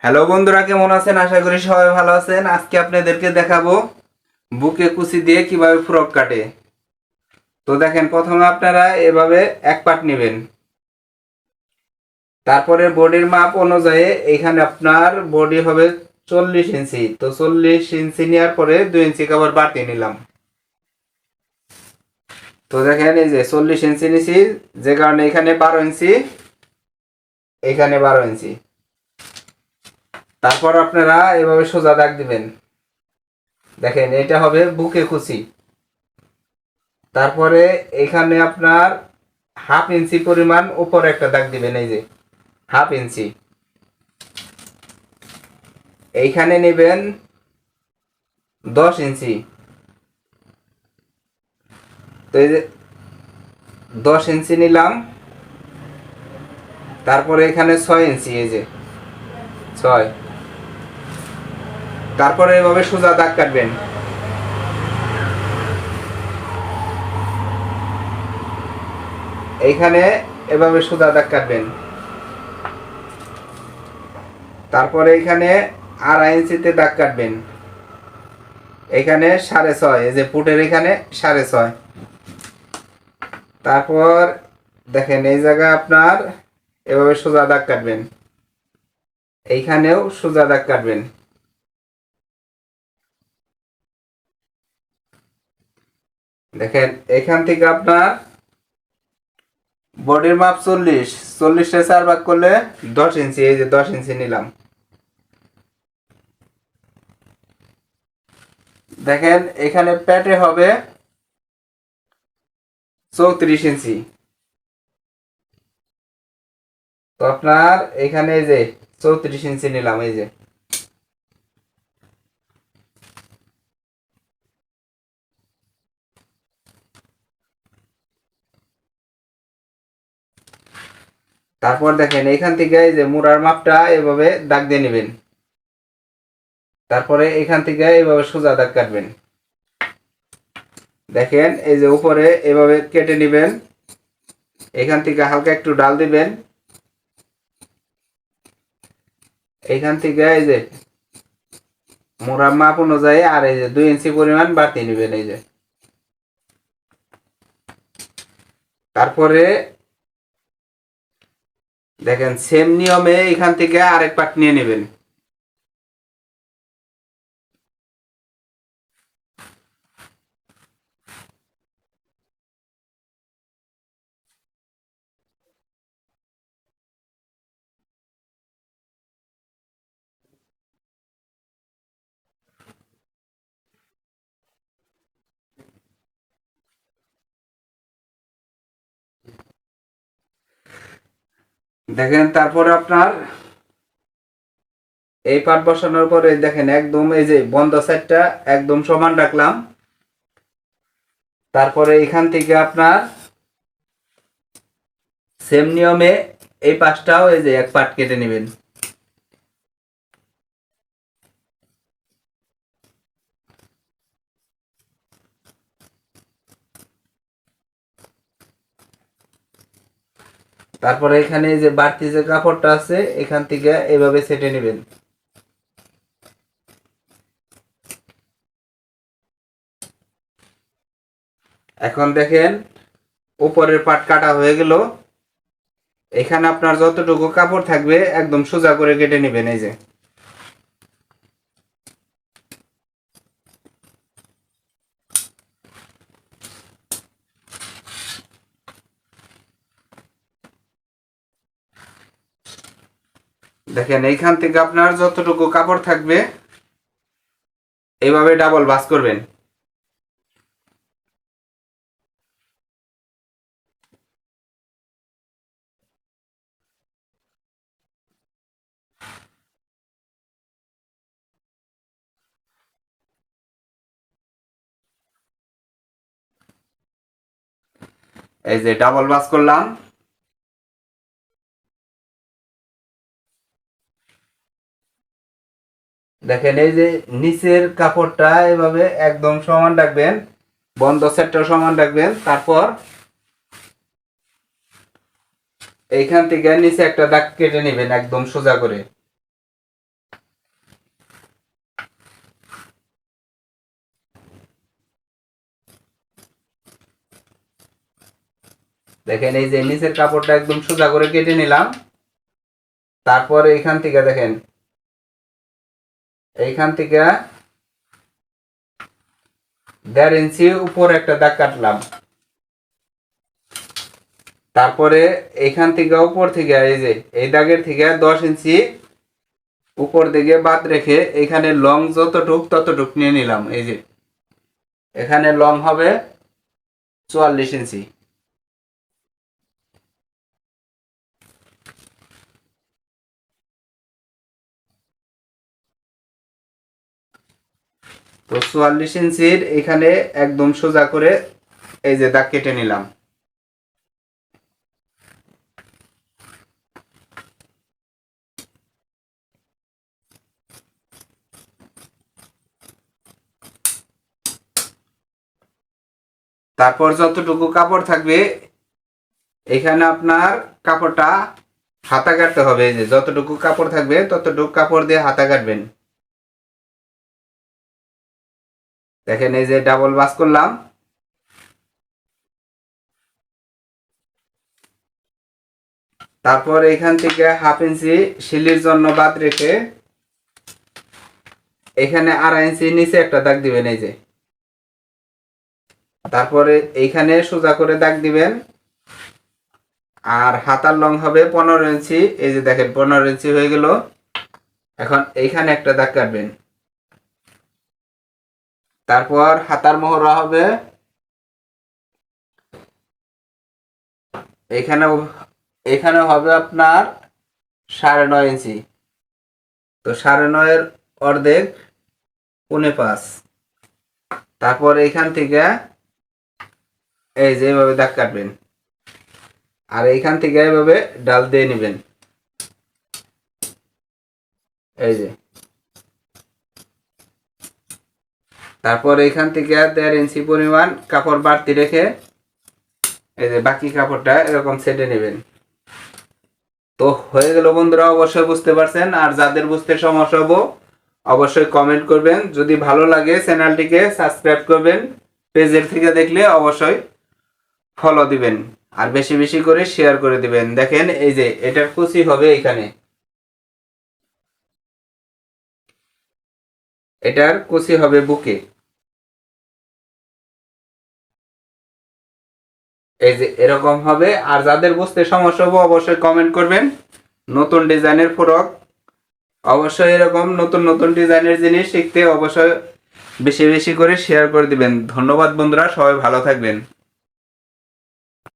Hello বন্ধুরা, কেমন আছেন? আশা করি সবাই ভালো আছেন। আজকে আপনাদেরকে দেখাবো বুকে কুচি দিয়ে কিভাবে ফ্রক কাটে। তো দেখেন, প্রথমে আপনারা এভাবে এক পাট নেবেন। তারপরে বডির মাপ অনুযায়ী এখানে আপনার বডি হবে 40 ইঞ্চি। তো 40 ইঞ্চি নেওয়ার পরে 2 ইঞ্চি কাপড় বাড়তি নিলাম। তো দেখেন, এই যে 40 ইঞ্চি নিছি, যে কারণে এখানে 12 ইঞ্চি, এখানে 12 ইঞ্চি। তারপর আপনারা এভাবে সোজা দাগ দিবেন। দেখেন, এটা হবে বুকে কুচি। তারপরে এখানে আপনার 1/2 ইঞ্চি পরিমাণ উপরে একটা দাগ দিবেন, এই যে 1/2 ইঞ্চি। এইখানে নেবেন 10 ইঞ্চি। তো এই যে 10 ইঞ্চি নিলাম। তারপরে এখানে 6 ইঞ্চি, এই যে 6। তারপরে এভাবে সোজা দাগ কাটবেন। এইখানে এভাবে সোজা দাগ কাটবেন। তারপরে এখানে 2.5 ইঞ্চিতে দাগ কাটবেন। এখানে 6.5, এই যে ফুটের এখানে 6.5। তারপর দেখেন, এই জায়গায় আপনার এভাবে সোজা দাগ কাটবেন। এইখানেও সোজা দাগ কাটবেন। দেখেন, এখান থেকে আপনার বডির মাপ 40, 40টা 4 ভাগ করলে 10 ইঞ্চি, এই যে 10 ইঞ্চি নিলাম। দেখেন, এখানে প্যাটে হবে 34 ইঞ্চি। তো আপনার এখানে এই যে 34 ইঞ্চি নিলাম, এই যে। তারপর দেখেন, এখান থেকে এই যে মুড়ার মাপটা এভাবে দাগ দিয়ে নেবেন। তারপরে এখান থেকে এভাবে সোজা দাগ কাটবেন। দেখেন, এই যে উপরে এভাবে কেটে নেবেন। এখান থেকে হালকা একটু ডাল দিবেন। এইখান থেকে এই যে মোড়ার মাপ অনুযায়ী আর এই যে 2 ইঞ্চি পরিমাণ বাড়তি নেবেন, এই যে। তারপরে দেখেন, সেম নিয়মে এখান থেকে আরেক পাট নিয়ে নেবেন। দেখেন, তারপরে আপনার এই পাট বসানোর পরে দেখেন, একদম এই যে বন্ধ সাইডটা একদম সমান রাখলাম। তারপরে এখান থেকে আপনার সেম নিয়মে এই পাশটাও এই যে এক পাট কেটে নেবেন। তারপরে এখানে যে বাড়তি যে কাপড়টা আছে এখান থেকে এভাবে সেটে নেবেন। এখন দেখেন, উপরের পাট কাটা হয়ে গেল। এখানে আপনার যতটুকু কাপড় থাকবে একদম সোজা করে কেটে নেবেন, এই যে। দেখেন, এইখান থেকে আপনার যতটুকু কাপড় থাকবে এইভাবে ডাবল ভাঁজ করবেন। এই যে ডাবল ভাঁজ করলাম। দেখেন, এই যে নিচের কাপড়টা এভাবে একদম সমান রাখবেন, বন্ধ সেটটা সমান রাখবেন। তারপর এইখান থেকে নিচে একটা দাগ কেটে নেবেন একদম সোজা করে। দেখেন এই যে নিচের কাপড়টা একদম সোজা করে কেটে নিলাম। তারপরে এইখান থেকে দেখেন এইখান থেকে 1.5 ইঞ্চি উপর একটা দাগ কাটলাম। তারপরে এইখান থেকে উপর থেকে এই যে এই দাগের থেকে 10 ইঞ্চি উপর দিকে বাদ রেখে এখানে লং যতটুক ততটুক নিয়ে নিলাম। এই যে এখানে লং হবে 44 ইঞ্চি। তো 44 ইঞ্চির এখানে একদম সোজা করে এই যে দাগ কেটে নিলাম। তারপর যতটুকু কাপড় থাকবে এখানে আপনার কাপড়টা হাতা কাটতে হবে। এই যে যতটুকু কাপড় থাকবে ততটুকু কাপড় দিয়ে হাতা কাটবেন। দেখেন এই যে ডাবল ভাঁজ করলাম। তারপর এখান থেকে 1/2 ইঞ্চি শিলির জন্য বাদ রেখে এখানে 2.5 ইঞ্চি নিচে একটা দাগ দিবেন। এই যে তারপরে এইখানে সোজা করে দাগ দিবেন। আর হাতার লং হবে 15 ইঞ্চি। এই যে দেখেন 15 ইঞ্চি হয়ে গেল। এখন এইখানে একটা দাগ কাটবেন। তারপর হাতার মহড়া হবে এখানে হবে আপনার 9.5 ইঞ্চি। তো 9.5 অর্ধেক 4.5। তারপর এইখান থেকে এই যে এইভাবে দাগ কাটবেন আর এইখান থেকে এইভাবে ডাল দিয়ে নেবেন। এই যে তারপর এইখান থেকে 1.5 ইঞ্চি পরিমাণ কাপড় বাড়তি রেখে এই যে বাকি কাপড়টা এরকম ছেটে নেবেন। তো হয়ে গেল বন্ধুরা, অবশ্যই বুঝতে পারছেন। আর যাদের বুঝতে সমস্যা হবো অবশ্যই কমেন্ট করবেন। যদি ভালো লাগে চ্যানেলটিকে সাবস্ক্রাইব করবেন। পেজের থেকে দেখলে অবশ্যই ফলো দিবেন আর বেশি বেশি করে শেয়ার করে দিবেন। দেখেন এই যে এটার কুচি হবে এখানে, এটার কুচি হবে বুকে। এই যে এরকম হবে। আর যাদের বুঝতে সমস্যা হবে অবশ্যই কমেন্ট করবেন। নতুন ডিজাইনের ফ্রক অবশ্যই এরকম নতুন নতুন ডিজাইনের জিনিস শিখতে অবশ্যই বেশি বেশি করে শেয়ার করে দিবেন। ধন্যবাদ বন্ধুরা, সবাই ভালো থাকবেন।